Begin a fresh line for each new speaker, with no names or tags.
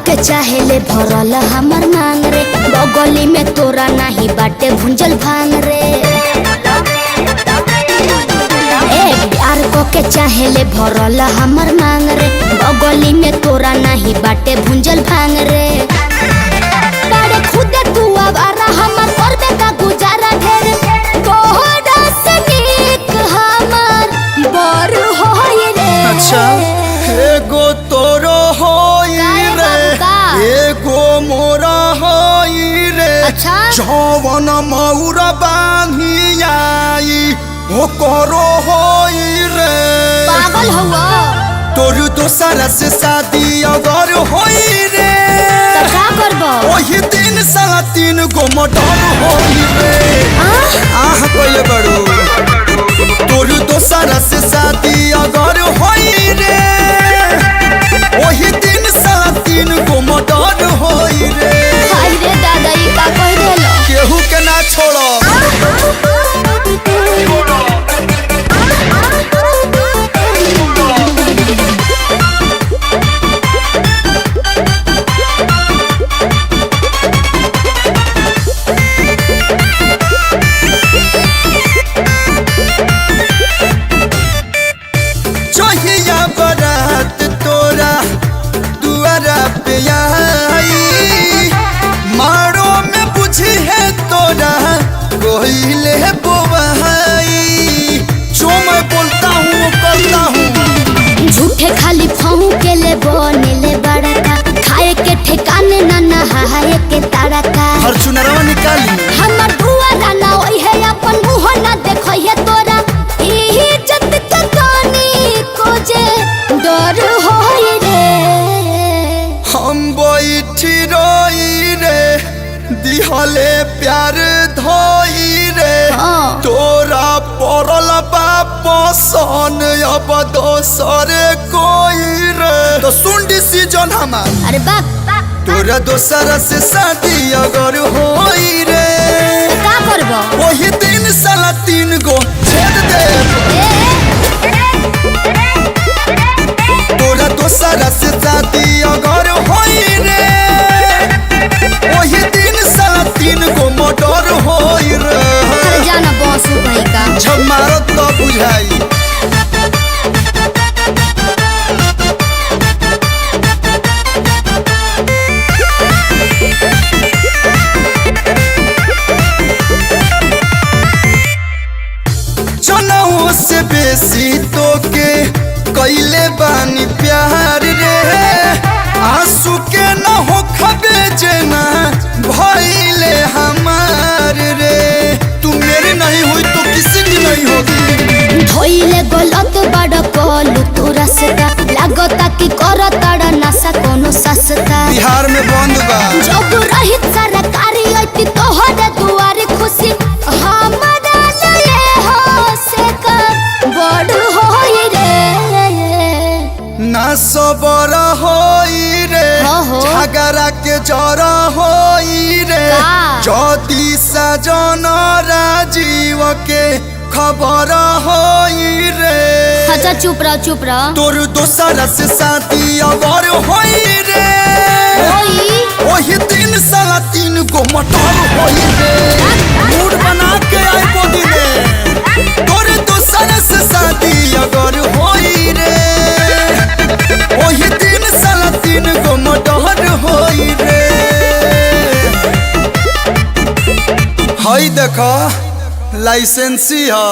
के चाहेले भरल हमर मांग रे, बगली में तोरा नहीं बाटे भुंजल भांग रे। प्यार को के चाहेले भरल हमर मांग रे, बगली में तोरा नहीं बाटे भुंजल भांग रे। बड़े खुदे तू आवारा हमर करबे का गुजारा ढेर, तोहरा से नीक हमर बर होई रे।
अच्छा एगो तोरो होई रे, एगो मोरा होई रे।
अच्छा
जवन मौरा बांधी आई ओकरो होई रे।
पागल हुआ
तोर दोसरा से शादी अगर होई रे,
तो का करबो?
वही दिन साला 3 गो मर्डर होई रे। आह कोई बड़ो तोर दोसरा से शादी अगर होई रे, वही दिन साला 3 गो मर्डर होई रे।
हाय रे दादा ई का कह देलो?
केहू के ना छोड़ो। जहिया बारात तोरा दुआरा पे आई, मारो में बुझी है तोरा कोइले बोवाई। जो मैं बोलता हूँ वो करता हूँ।
झूठे खाली फाहू के ले बने ले बड़का, खाए के ठिकाने ना नहाए के तारका।
हर चुनरवा निकाली
हमर दुआरा ना ओई है, अपन मुंह ना देखै है तोरा। इज्जत के कानी को जे डर होई रे।
हम बैठी रोई रे, दिहले प्यार धोई रे।
हाँ।
तोरा पड़ल बाप सन अब दोसर कोई रे। तो सुन डिसीजन हमार,
अरे बाप
तोरा दोसर से शादी अगर होई रे,
का करबो?
वही दिन साला 3 गो छेद दे। तोरा दोसर से शादी अगर होई रे, वही दिन साला 3 गो मर्डर होई रे।
अरे जाना बॉसू भाई का
जब मारो तो बुझाई। जनऊ से बेसी तो के कैले बानी प्यार रे, आंसू के न हो खबे जेना भइले हमार रे। तू मेरी नहीं हुई तो किसी की नहीं होगी।
धोइले गलत बड़ कलू तू रास्ता, लागता कि कर तड़ नशा कोनो सस्ता।
बिहार में बंद बा
जब रहित सरकारी अति तोहरे दुआरे खुशी हमारा लिए हो से का बड़ होई रे।
ना सबर होई रे,
हो।
झगड़ा के जरा होई रे।
का?
ज्योति सजन राजीव के खबर होई रे।
अच्छा चुप रह।
तोर दोसरा से शादी अगर होई रे, वही दिन साला 3 गो मर्डर होई रे। मूड बना के आई बोदी में। तोर दोसरा से शादी अगर होई रे, वही दिन साला 3 गो मर्डर होई रे। हई देखो लाइसेंसी है।